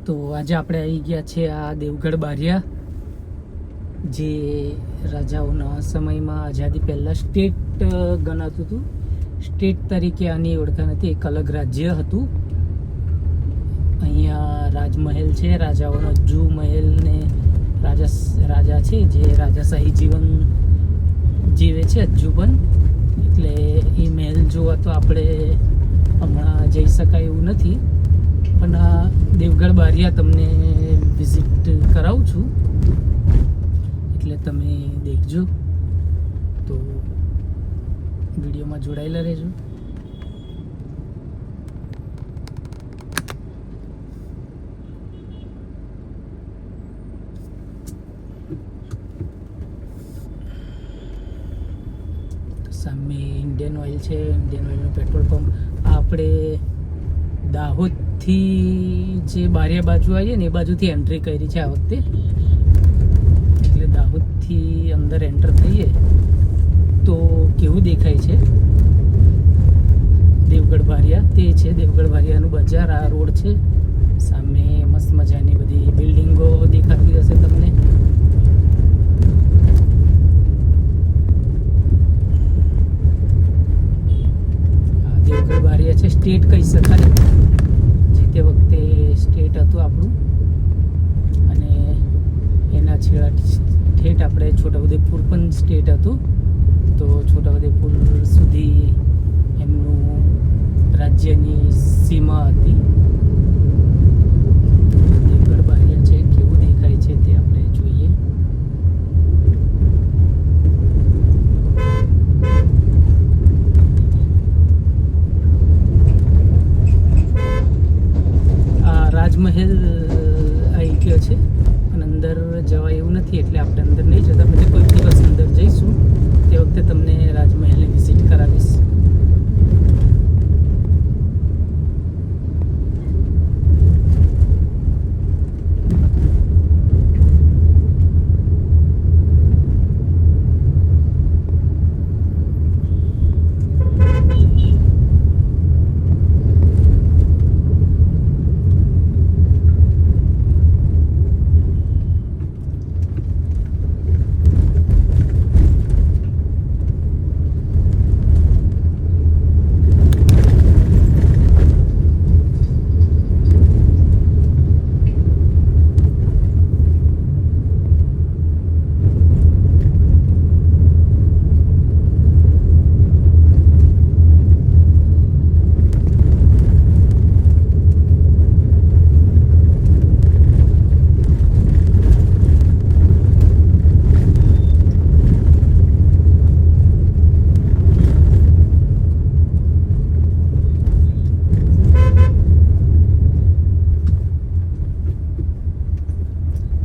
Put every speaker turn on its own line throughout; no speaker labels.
તો આજે આપણે આવી ગયા છે આ દેવગઢ બારિયા, જે રાજાઓના સમયમાં આઝાદી પહેલાં સ્ટેટ ગણાતું હતું. સ્ટેટ તરીકે આની ઓળખાણ હતી, એક અલગ રાજ્ય હતું. અહીંયા રાજમહેલ છે, રાજાઓનો જુ મહેલ ને રાજા છે જે રાજાશાહી જીવન જીવે છે હજુ પણ. એટલે એ મહેલ જોવા તો આપણે હમણાં જઈ શકાય એવું નથી, પણ આ દેવગઢ બારિયા તમને વિઝિટ કરાવું છું, એટલે તમે દેખજો. તો વિડીયોમાં જોડાયેલા રહેજો. સામે ઇન્ડિયન ઓઇલ છે, ઇન્ડિયન ઓઇલનો પેટ્રોલ પંપ. આપણે દાહોદથી જે બારિયા બાજુ આવીએ ને એ બાજુથી એન્ટ્રી કરી છે આ વખતે. એટલે દાહોદથી અંદર એન્ટર થઈએ તો કેવું દેખાય છે દેવગઢ બારિયા, તે છે દેવગઢ બારિયાનું બજાર. આ રોડ છે, સામે મસ્ત મજાની બધી બિલ્ડિંગો દેખાતી હશે તમને. દેવગઢ બારિયા છે, સ્ટેટ કહી શકાય, જે તે વખતે સ્ટેટ હતું આપણું. અને એના છેડા ઠેઠ આપણે છોટાઉદેપુર પણ સ્ટેટ હતું. તો છોટાઉદેપુર સુધી એમનું રાજ્યની સીમા હતી. દેવગઢ બારિયા છે, કેવું દેખાય છે તે આપણે જોઈએ. રાજમહેલ આવી ગયો છે, પણ અંદર જવાય એવું નથી, એટલે આપણે અંદર નહીં જતા. પછી કોઈ દિવસ અંદર જઈશું, તે વખતે તમને રાજમહેલની વિઝિટ કરાવીશ.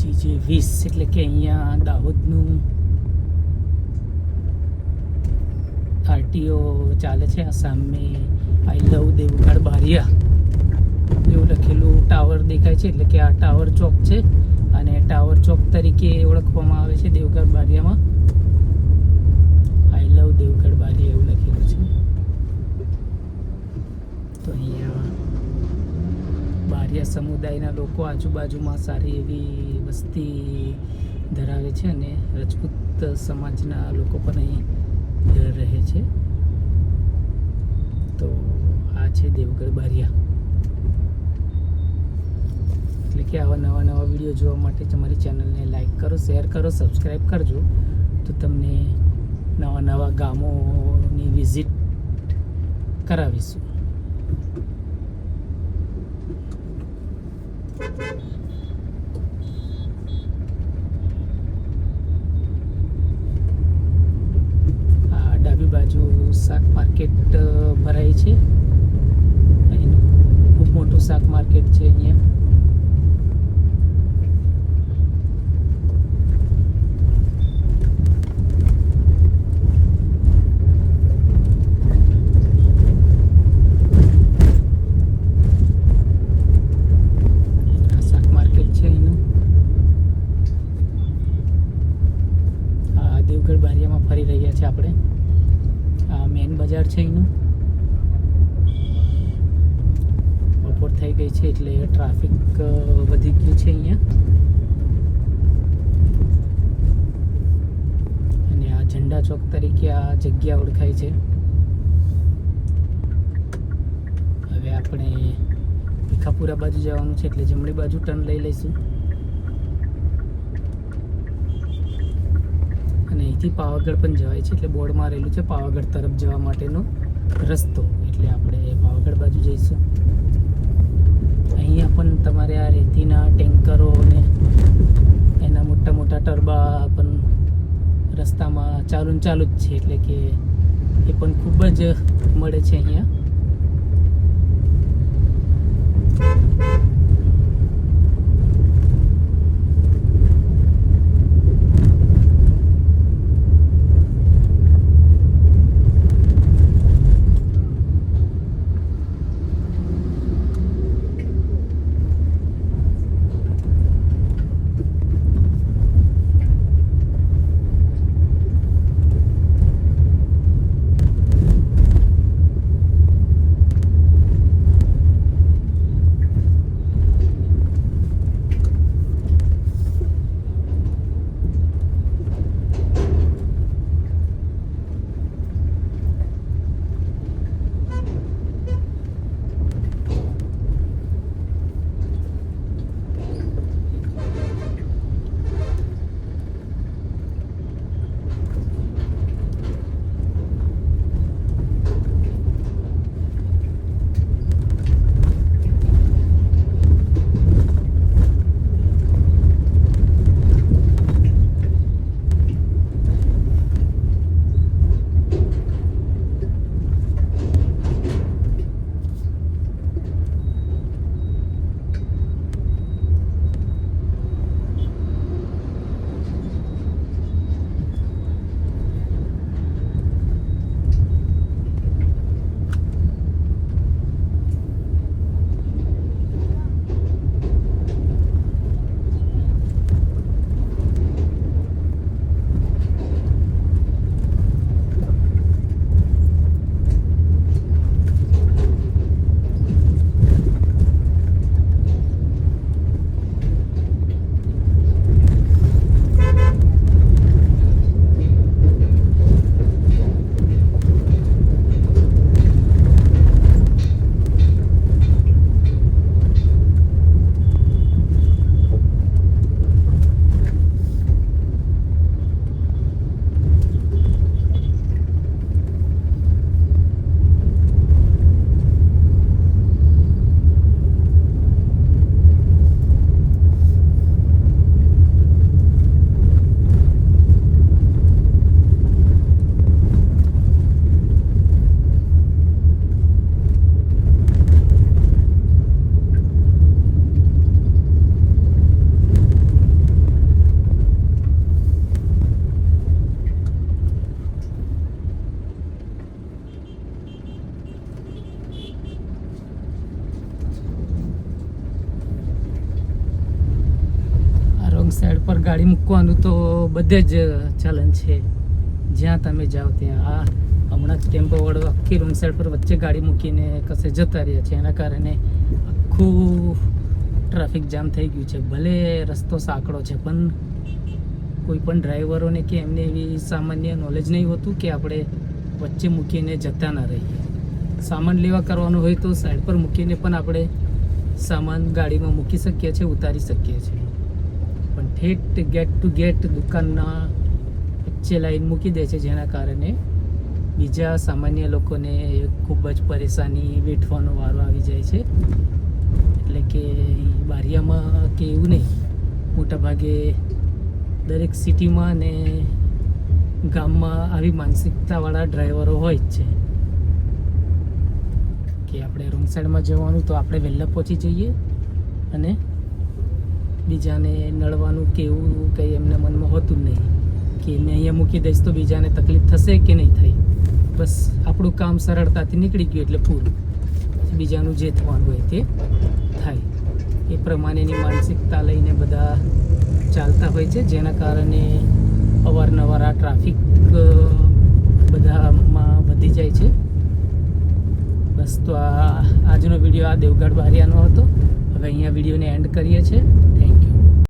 GJ20 એટલે કે અહીંયા દાહોદનું RTO ચાલે છે. આ સામે આઈ લવ દેવગઢ બારિયા એવું લખેલું ટાવર દેખાય છે, એટલે કે આ ટાવર ચોક છે, અને ટાવર ચોક તરીકે ઓળખવામાં આવે છે દેવગઢ બારિયામાં. આઈ લવ દેવગઢ બારિયા એવું લખેલું છે. તો અહીંયા બારિયા સમુદાયના લોકો આજુબાજુમાં સારી એવી વસ્તી ધરાવે છે, અને રજપૂત સમાજના લોકો પણ અહીં રહે છે. તો આ છે દેવગઢ બારિયા. એટલે કે આવા નવા વિડીયો જોવા માટે તમારી ચેનલને લાઈક કરો, શેર કરો, સબસ્ક્રાઈબ કરજો, તો તમને નવા ગામોની વિઝિટ કરાવીશું. ડાબી બાજુ શાક માર્કેટ ભરાય છે. અહીંનું ખૂબ મોટું શાક માર્કેટ છે અહીંયા. શાક માર્કેટ છે અહીંનું. દેવગઢ બારિયામાં ફરી રહ્યા છે આપણે. આ મેન બજાર છે એનું. બપોર થઈ ગઈ છે એટલે ટ્રાફિક વધી ગયું છે અહીંયા. અને આ ઝંડા ચોક તરીકે આ જગ્યા ઓળખાય છે. હવે આપણે ભીખાપુરા બાજુ જવાનું છે એટલે જમણી બાજુ ટર્ન લઈ લઈશું. અને અહીંથી પાવાગઢ પણ જવાય છે એટલે બોર્ડ મારેલું છે પાવાગઢ તરફ જવા માટેનો રસ્તો. એટલે આપણે પાવાગઢ બાજુ જઈશું. અહીંયા પણ તમારે આ રેતીના ટેન્કરો અને એના મોટા મોટા ટર્બા પણ રસ્તામાં ચાલુ જ છે. એટલે કે એ પણ ખૂબ જ મળે છે અહીંયા. સાઈડ પર ગાડી મૂકવાનું તો બધે જ ચલન છે. જ્યાં તમે જાઓ ત્યાં આ હમણાં જ ટેમ્પો વાળો આખી રોંગ સાઈડ પર વચ્ચે ગાડી મૂકીને કશે જતા રહ્યા છે. એના કારણે આખું ટ્રાફિક જામ થઈ ગયું છે. ભલે રસ્તો સાંકડો છે પણ કોઈ પણ ડ્રાઈવરોને કે એમને એવી સામાન્ય નોલેજ નહીં હોતું કે આપણે વચ્ચે મૂકીને જતા ના રહીએ. સામાન લેવા કરવાનું હોય તો સાઈડ પર મૂકીને પણ આપણે સામાન ગાડીમાં મૂકી શકીએ છીએ, ઉતારી શકીએ છીએ. પણ ઠેઠ ગેટ ટુ ગેટ દુકાનના વચ્ચે લાઈન મૂકી દે છે, જેના કારણે બીજા સામાન્ય લોકોને ખૂબ જ પરેશાની વેઠવાનો વારો આવી જાય છે. એટલે કે બારિયામાં કે એવું નહીં, મોટા ભાગે દરેક સિટીમાં અને ગામમાં આવી માનસિકતાવાળા ડ્રાઈવરો હોય જ છે કે આપણે રોંગ સાઈડમાં જવાનું તો આપણે વહેલા પહોંચી જઈએ અને બીજાને નડવાનું કે એવું કંઈ એમના મનમાં હોતું જ નહીં કે મેં અહીંયા મૂકી દઈશ તો બીજાને તકલીફ થશે કે નહીં થઈ. બસ આપણું કામ સરળતાથી નીકળી ગયું એટલે પૂરું. બીજાનું જે થવાનું હોય તે થાય. એ પ્રમાણેની માનસિકતા લઈને બધા ચાલતા હોય છે, જેના કારણે અવારનવાર આ ટ્રાફિક બધામાં વધી જાય છે. બસ તો આજનો વિડીયો આ દેવગઢ બારિયાનો હતો. હવે અહીંયા વિડીયોને એન્ડ કરીએ છીએ.